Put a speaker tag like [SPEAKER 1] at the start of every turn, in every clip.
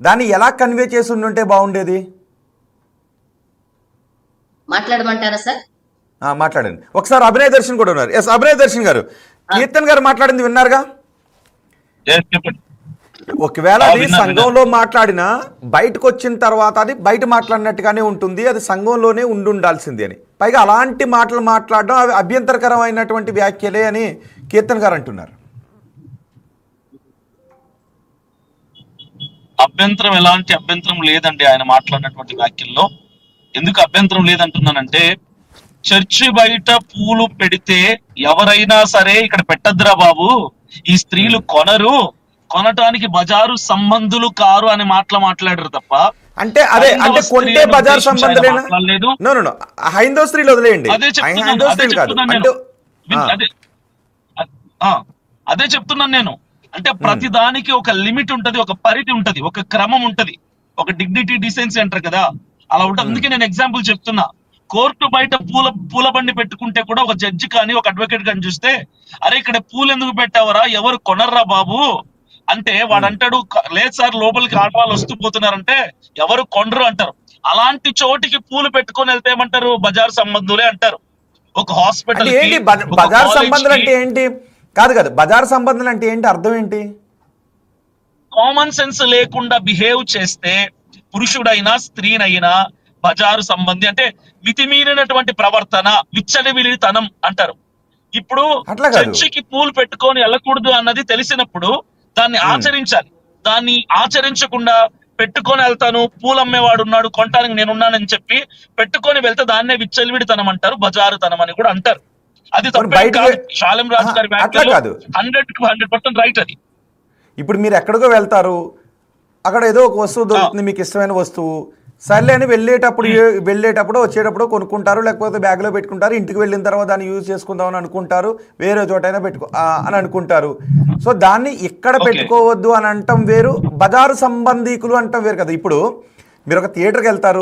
[SPEAKER 1] దాన్ని ఎలా కన్వే చేసి ఉంటే బాగుండేది?
[SPEAKER 2] మాట్లాడమంటారా సార్?
[SPEAKER 1] మాట్లాడండి. ఒకసారి అభినయ్ దర్శన్ కూడా ఉన్నారు. ఎస్, అభినయ్ దర్శన్ గారు, కీర్తన్ గారు మాట్లాడింది విన్నారుగా? ఒకవేళ అది సంఘంలో మాట్లాడినా బయటకు వచ్చిన తర్వాత అది బయట మాట్లాడినట్టుగానే ఉంటుంది, అది సంఘంలోనే ఉండాల్సింది అని. పైగా అలాంటి మాటలు మాట్లాడడం అవి అభ్యంతరకరమైనటువంటి వ్యాఖ్యలే అని కీర్తన్ గారు అంటున్నారు.
[SPEAKER 3] అభ్యంతరం, ఎలాంటి అభ్యంతరం లేదండి ఆయన మాట్లాడినటువంటి వ్యాఖ్యల్లో. ఎందుకు అభ్యంతరం లేదంటున్నానంటే, చర్చి బయట పూలు పెడితే ఎవరైనా సరే ఇక్కడ పెట్టద్దురా బాబు, ఈ స్త్రీలు కొనటానికి బజారు సంబంధులు కారు అని మాట్లాడారు తప్ప,
[SPEAKER 1] అంటే అదే అంటే కొంటే బజార్ సంబంధులేనా? హైందవ స్త్రీలు వదిలేయండి,
[SPEAKER 3] అదే చెప్తున్నాను నేను. అంటే ప్రతి దానికి ఒక లిమిట్ ఉంటది, ఒక పరిధి ఉంటది, ఒక క్రమం ఉంటది, ఒక డిగ్నిటీ డిసెన్సీ అంటారు కదా, అలా ఉంటుంది. అందుకే నేను ఎగ్జాంపుల్ చెప్తున్నా. కోర్టు బయట పూల బండి పెట్టుకుంటే కూడా ఒక జడ్జి కానీ ఒక అడ్వకేట్ కానీ చూస్తే, అరే ఇక్కడ పూలు ఎందుకు పెట్టావరా, ఎవరు కొనర్రా బాబు అంటే వాడు అంటాడు, లేదు సార్ లోపలికి ఆడవాళ్ళు వస్తూ పోతున్నారంటే ఎవరు కొనరు అంటారు. అలాంటి చోటికి పూలు పెట్టుకొని వెళ్తే ఏమంటారు, బజార్ సంబంధులే అంటారు. ఒక హాస్పిటల్
[SPEAKER 1] బజార్ సంబంధులు అంటే ఏంటి? కాదు బజార్ సంబంధులు అంటే ఏంటి, అర్థం ఏంటి?
[SPEAKER 3] కామన్ సెన్స్ లేకుండా బిహేవ్ చేస్తే పురుషుడైనా స్త్రీనైనా బజారు సంబంధి అంటే మితిమీరినటువంటి ప్రవర్తన, విచ్చలవిడితనం అంటారు. ఇప్పుడు చర్చికి పూలు పెట్టుకొని వెళ్ళకూడదు అన్నది తెలిసినప్పుడు దాన్ని ఆచరించాలి. దాన్ని ఆచరించకుండా పెట్టుకొని వెళ్తాను, పూలు అమ్మేవాడు ఉన్నాడు కొనటానికి నేనున్నానని చెప్పి పెట్టుకొని వెళ్తే దాన్నే విచ్చలవిడితనం అంటారు, బజారుతనం అని కూడా అంటారు. అది శాలెం రాజు గారి వ్యాఖ్యలో 100% రైట్. అది
[SPEAKER 1] ఇప్పుడు మీరు ఎక్కడికో వెళ్తారు, అక్కడ ఏదో ఒక వస్తువు దొరుకుతుంది, మీకు ఇష్టమైన వస్తువు, సర్లే అని వెళ్ళేటప్పుడు వచ్చేటప్పుడు కొనుక్కుంటారు, లేకపోతే బ్యాగ్లో పెట్టుకుంటారు, ఇంటికి వెళ్ళిన తర్వాత దాన్ని యూజ్ చేసుకుందామని అనుకుంటారు, వేరే చోటైనా అని అనుకుంటారు. సో దాన్ని ఇక్కడ పెట్టుకోవద్దు అని అంటాం వేరు, బజారు సంబంధీకులు అంటాం వేరు కదా. ఇప్పుడు మీరు ఒక థియేటర్కి వెళ్తారు,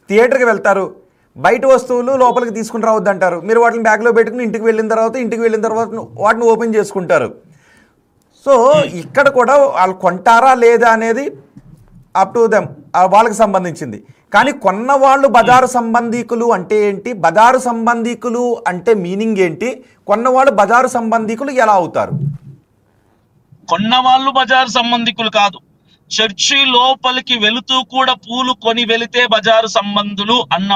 [SPEAKER 1] థియేటర్కి వెళ్తారు, బయట వస్తువులు లోపలికి తీసుకుని రావద్దు అంటారు, మీరు వాటిని బ్యాగ్లో పెట్టుకుని ఇంటికి వెళ్ళిన తర్వాత వాటిని ఓపెన్ చేసుకుంటారు. సో ఇక్కడ కూడా వాళ్ళు కొంటారా లేదా అనేది అప్ టు దెమ్, వాళ్ళకి సంబంధించింది. కానీ కొన్న వాళ్ళు బజారు సంబంధీకులు అంటే ఏంటి, బజారు సంబంధీకులు అంటే మీనింగ్ ఏంటి, కొన్నవాళ్ళు బజారు సంబంధీకులు ఎలా అవుతారు?
[SPEAKER 3] కొన్నవాళ్ళు బజారు సంబంధికులు కాదు, చర్చి లోపలికి వెళుతూ కూడా పూలు కొని వెళితే బజారు సంబంధులు అన్న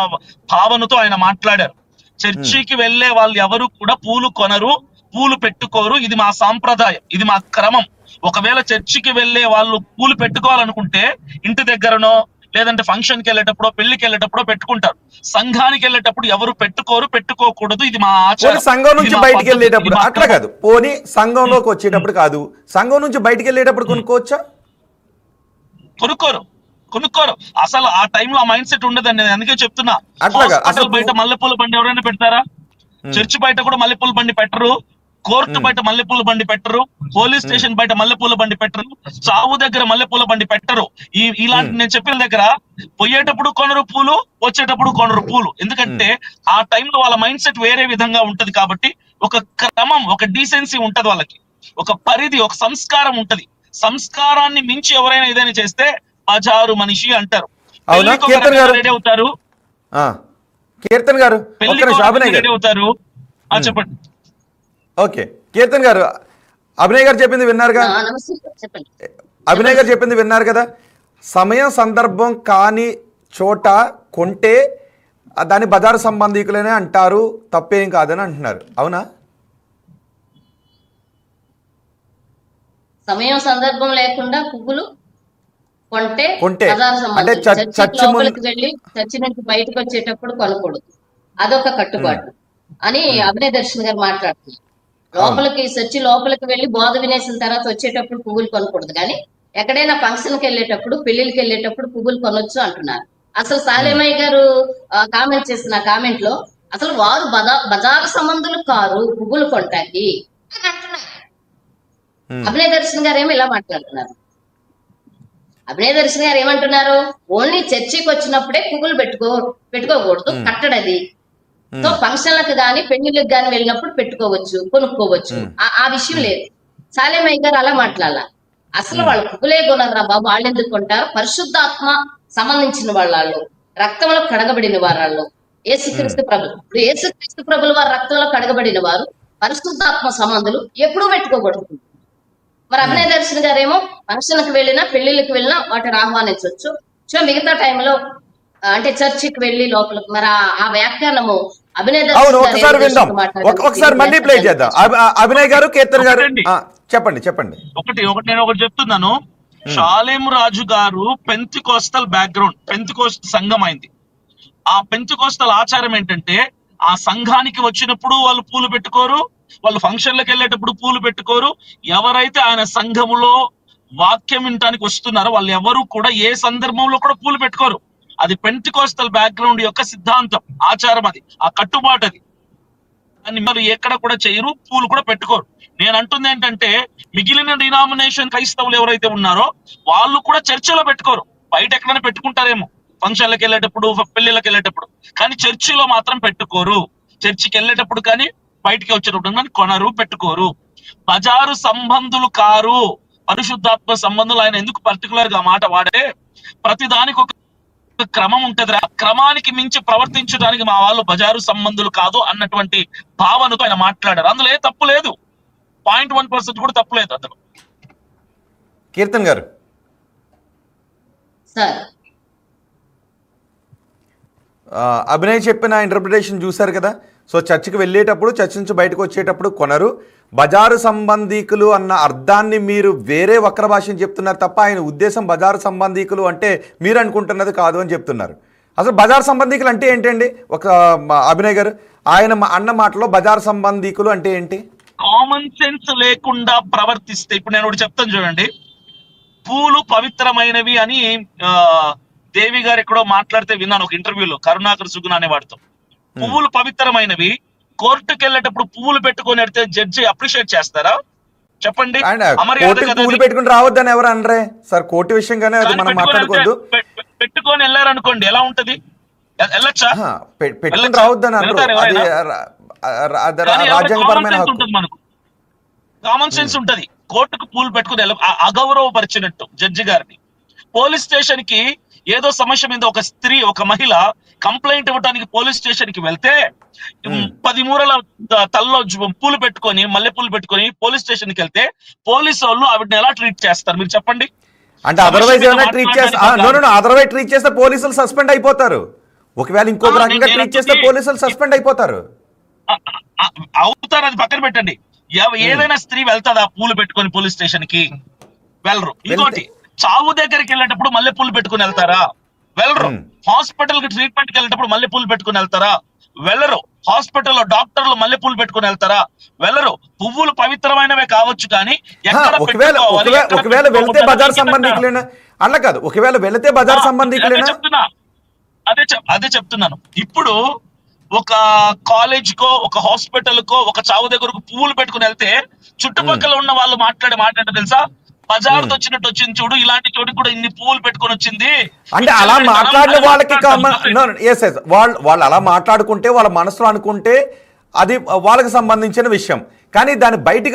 [SPEAKER 3] భావనతో ఆయన మాట్లాడారు. చర్చికి వెళ్లే వాళ్ళు ఎవరు కూడా పూలు కొనరు, పూలు పెట్టుకోరు, ఇది మా సాంప్రదాయం, ఇది మా క్రమం. ఒకవేళ చర్చికి వెళ్లే వాళ్ళు పూలు పెట్టుకోవాలనుకుంటే ఇంటి దగ్గరనో లేదంటే ఫంక్షన్ కి వెళ్ళేటప్పుడు పెళ్లికి వెళ్ళేటప్పుడు పెట్టుకుంటారు. సంఘానికి వెళ్ళేటప్పుడు ఎవరు పెట్టుకోకూడదు, ఇది మా ఆచారం.
[SPEAKER 1] సంఘం నుంచి బయటికి వెళ్ళేటప్పుడు అట్లా కాదు, పోనీ సంఘంలోకి వచ్చేటప్పుడు కాదు, సంఘం నుంచి బయటికి వెళ్ళేటప్పుడు కొనుక్కోవచ్చా?
[SPEAKER 3] కొనుక్కోరు అసలు ఆ టైంలో ఆ మైండ్ సెట్ ఉండదండి. నేను అందుకే చెప్తున్నా, హాస్పిటల్ బయట మల్లెపూల బండి ఎవరైనా పెడతారా? చర్చి బయట కూడా మల్లెపూల బండి పెట్టరు, కోర్టు బయట మల్లెపూల బండి పెట్టరు, పోలీస్ స్టేషన్ బయట మల్లెపూల బండి పెట్టరు, చావు దగ్గర మల్లెపూల బండి పెట్టరు. ఇలాంటి నేను చెప్పిన దగ్గర పోయేటప్పుడు కొనరు పూలు, వచ్చేటప్పుడు కొనరు పూలు. ఎందుకంటే ఆ టైంలో వాళ్ళ మైండ్ సెట్ వేరే విధంగా ఉంటది కాబట్టి ఒక క్రమం, ఒక డీసెన్సీ ఉంటది, వాళ్ళకి ఒక పరిధి, ఒక సంస్కారం ఉంటది. సంస్కారాన్ని మించి ఎవరైనా ఏదైనా చేస్తే బజారు మనిషి అంటారు. రెడీ అవుతారు,
[SPEAKER 1] కీర్తన్ గారు
[SPEAKER 3] రెడీ అవుతారు. చెప్పండి.
[SPEAKER 1] ఓకే కీర్తన్ గారు, అభినయ్ గారు చెప్పింది విన్నారుగా? అభినయ్ గారు చెప్పింది విన్నారు కదా, సమయం సందర్భం కాని చోట కొంటే దాన్ని బజారు సంబంధికులనే అంటారు, తప్పేం కాదని అంటున్నారు, అవునా?
[SPEAKER 2] సమయం సందర్భం లేకుండా పువ్వులు కొంటే చర్చి నుంచి బయటకు వచ్చేటప్పుడు కొనకూడదు, అదొక కట్టుబాటు అని అభినయ్ దర్శన్ గారు మాట్లాడుతున్నారు. చర్చి లోపలికి వెళ్ళి బోధ వినేసిన తర్వాత వచ్చేటప్పుడు పువ్వులు కొనకూడదు, కానీ ఎక్కడైనా ఫంక్షన్ కి వెళ్ళేటప్పుడు, పెళ్లికి వెళ్ళేటప్పుడు పువ్వులు కొనొచ్చు అంటున్నారు. అసలు సాలేమయ్య గారు కామెంట్ చేసిన కామెంట్ లో అసలు వారు బజారు సంబంధులు కారు పువ్వులు కొంటాకి అని అంటున్నారు. అభినయ్ దర్శన్ గారు ఏమో ఇలా మాట్లాడుతున్నారు. అభినయ్ దర్శన్ గారు ఏమంటున్నారు, ఓన్లీ చర్చికి వచ్చినప్పుడే పువ్వులు పెట్టుకోకూడదు, కట్టడది సో ఫంక్షన్లకు గాని పెళ్లిళ్ళకి గాని వెళ్ళినప్పుడు పెట్టుకోవచ్చు, కొనుక్కోవచ్చు. ఆ విషయం లేదు. సాలేమయ్య గారు అలా మాట్లాడాల. అసలు వాళ్ళు పువ్వులే కొనరా బాబు, వాళ్ళు ఎందుకు కొంటారు? పరిశుద్ధాత్మ సంబంధించిన వాళ్ళు, రక్తంలో కడగబడిన వాళ్ళు, యేసుక్రీస్తు ప్రభు. ఇప్పుడు యేసుక్రీస్తు ప్రభుల వారు రక్తంలో కడగబడిన వారు, పరిశుద్ధాత్మ సంబంధులు ఎప్పుడూ పెట్టుకోకూడదు. మరి అభినయ దర్శన్ గారేమో ఫంక్షన్లకు వెళ్ళినా పెళ్లిళ్ళకి వెళ్ళినా వాటిని ఆహ్వానించవచ్చు. సో మిగతా టైంలో అంటే చర్చికి వెళ్ళి లోపలికి మరి ఆ వ్యాఖ్యానము అభినయ
[SPEAKER 1] అవును, ఒకసారి విందాం, ఒకసారి మళ్ళీ ప్లే చేద్దాం. అభినయ్ గారు, కీర్తన్ గారు చెప్పండి.
[SPEAKER 3] ఒకటి నేను చెప్తున్నాను. షాలేం రాజు గారు పెంతికోస్తల్ బ్యాక్గ్రౌండ్, పెంతికోస్తల్ సంఘం అయింది. ఆ పెంతికోస్తల్ ఆచారం ఏంటంటే ఆ సంఘానికి వచ్చినప్పుడు వాళ్ళు పూలు పెట్టుకోరు, వాళ్ళు ఫంక్షన్లకు వెళ్ళేటప్పుడు పూలు పెట్టుకోరు. ఎవరైతే ఆయన సంఘములో వాక్యం వినటానికి వస్తున్నారో వాళ్ళు ఎవరు కూడా ఏ సందర్భంలో కూడా పూలు పెట్టుకోరు. అది పెంటికోస్టల్ బ్యాక్గ్రౌండ్ యొక్క సిద్ధాంతం, ఆచారం, అది ఆ కట్టుబాటు. అది అని మరి ఎక్కడ కూడా చేయరు, పూలు కూడా పెట్టుకోరు. నేను అంటుంది ఏంటంటే మిగిలిన డినామినేషన్ క్రైస్తవులు ఎవరైతే ఉన్నారో వాళ్ళు కూడా చర్చిలో పెట్టుకోరు. బయట ఎక్కడైనా పెట్టుకుంటారేమో ఫంక్షన్లకు వెళ్ళేటప్పుడు, పెళ్లిళ్ళకి వెళ్ళేటప్పుడు, కానీ చర్చిలో మాత్రం పెట్టుకోరు. చర్చికి వెళ్ళేటప్పుడు కానీ బయటికి వచ్చేటప్పుడు కానీ కొనరు, పెట్టుకోరు. బజారు సంబంధులు కారు, పరిశుద్ధాత్మ సంబంధులు. ఆయన ఎందుకు పర్టికులర్ గా మాట వాడే? ప్రతి దానికి ఒక క్రమం ఉంటది. ఆ క్రమానికి మించి ప్రవర్తించడానికి మా వాళ్ళు బజారు సంబంధులు కాదు అన్నటువంటి భావనతో ఆయన మాట్లాడారు. అందులో ఏ తప్పు లేదు, 0.1% కూడా తప్పు లేదు అందులో.
[SPEAKER 1] కీర్తన్ గారు
[SPEAKER 2] సార్,
[SPEAKER 1] అభినయ్ చెప్పిన ఇంటర్ప్రిటేషన్ చూశారు కదా. సో చర్చికి వెళ్ళేటప్పుడు, చర్చ్ నుంచి బయటకు వచ్చేటప్పుడు కొనరు. బజారు సంబంధీకులు అన్న అర్థాన్ని మీరు వేరే వక్ర భాషని చెప్తున్నారు తప్ప ఆయన ఉద్దేశం బజారు సంబంధీకులు అంటే మీరు అనుకుంటున్నది కాదు అని చెప్తున్నారు. అసలు బజారు సంబంధీకులు అంటే ఏంటండి? ఒక అభినయ్ గారు, ఆయన అన్న మాటలో బజారు సంబంధీకులు అంటే ఏంటి?
[SPEAKER 3] కామన్ సెన్స్ లేకుండా ప్రవర్తిస్తే, ఇప్పుడు నేను ఒకటి చెప్తాను చూడండి. పూలు పవిత్రమైనవి అని దేవి గారు ఎక్కడో మాట్లాడితే విన్నాను ఒక ఇంటర్వ్యూలో, కరుణాకర్ సుగుణ అనే వాడితో. పువ్వులు పవిత్రమైనవి, కోర్టుకు వెళ్ళేటప్పుడు పువ్వులు పెట్టుకొని వెళ్తే జడ్జి అప్రిషియేట్ చేస్తారా? చెప్పండి.
[SPEAKER 1] పువ్వులు పెట్టుకుని రావద్దని ఎవరు అనరే సార్, కోర్టు విషయంగానే అది మనం మాట్లాడుకోవద్దు.
[SPEAKER 3] పెట్టుకొని వెళ్ళారనుకోండి ఎలా ఉంటది? వెళ్ళొచ్చా?
[SPEAKER 1] పెట్టుకుని రావద్దని అనరు, రాజ్యాంగపరమైన హక్కు.
[SPEAKER 3] మనకు కామన్ సెన్స్ ఉంటది. కోర్టుకు పూలు పెట్టుకుని అగౌరవపరిచినట్టు జడ్జి గారిని. పోలీస్ స్టేషన్ కి ఏదో సమస్య మీద ఒక స్త్రీ, ఒక మహిళ కంప్లైంట్ ఇవ్వడానికి పోలీస్ స్టేషన్ కి వెళ్తే 10 మూరల తల్లో పూలు పెట్టుకొని, మల్లె పూలు పెట్టుకొని పోలీస్ స్టేషన్ కి వెళ్తే పోలీసు వాళ్ళు ఆవిడని ఎలా ట్రీట్ చేస్తారు మీరు చెప్పండి?
[SPEAKER 1] అంటే అదర్వైజ్ ఏమైనా ట్రీట్ చేస్తే పోలీసులు సస్పెండ్ అయిపోతారు. ఒకవేళ ఇంకొక రకంగా ట్రీట్ చేస్తే పోలీసులు సస్పెండ్ అయిపోతారు.
[SPEAKER 3] అవుతారు, అది పక్కన పెట్టండి. ఏదైనా స్త్రీ వెళ్తాదా పూలు పెట్టుకొని పోలీస్ స్టేషన్ కి? వెళ్ళరు. ఇంకోటి, చావు దగ్గరికి వెళ్ళేటప్పుడు మల్లె పూలు పెట్టుకుని వెళ్తారా? వెళ్ళరు. హాస్పిటల్ కి ట్రీట్మెంట్ కి వెళ్ళేటప్పుడు మల్లె పూలు పెట్టుకుని వెళ్తారా? వెళ్ళరు. హాస్పిటల్లో డాక్టర్లు మల్లె పూలు పెట్టుకుని వెళ్తారా? వెళ్ళరు. పువ్వులు పవిత్రమైనవే కావచ్చు కానీ
[SPEAKER 1] ఒకవేళ వెళ్తే బజార్ సంబంధికులేనా? అలా కాదు, ఒకవేళ వెళితే బజార్ సంబంధికులేనా?
[SPEAKER 3] అదే చెప్తున్నాను. ఇప్పుడు ఒక కాలేజ్ కో, ఒక హాస్పిటల్ కో, ఒక చావు దగ్గరకు పువ్వులు పెట్టుకుని వెళ్తే చుట్టుపక్కల ఉన్న వాళ్ళు మాట్లాడే మాట ఏంటో తెలుసా? బజార్తో వచ్చినట్టు వచ్చింది చూడు, ఇలాంటి చోటుకి కూడా ఇన్ని పువ్వులు పెట్టుకొని వచ్చింది
[SPEAKER 1] అంటే. అలా మాట్లాడిన వాళ్ళకి వాళ్ళు అలా మాట్లాడుకుంటే, వాళ్ళ మనసులో అనుకుంటే అది వాళ్ళకి సంబంధించిన విషయం. కానీ దాన్ని బయటికి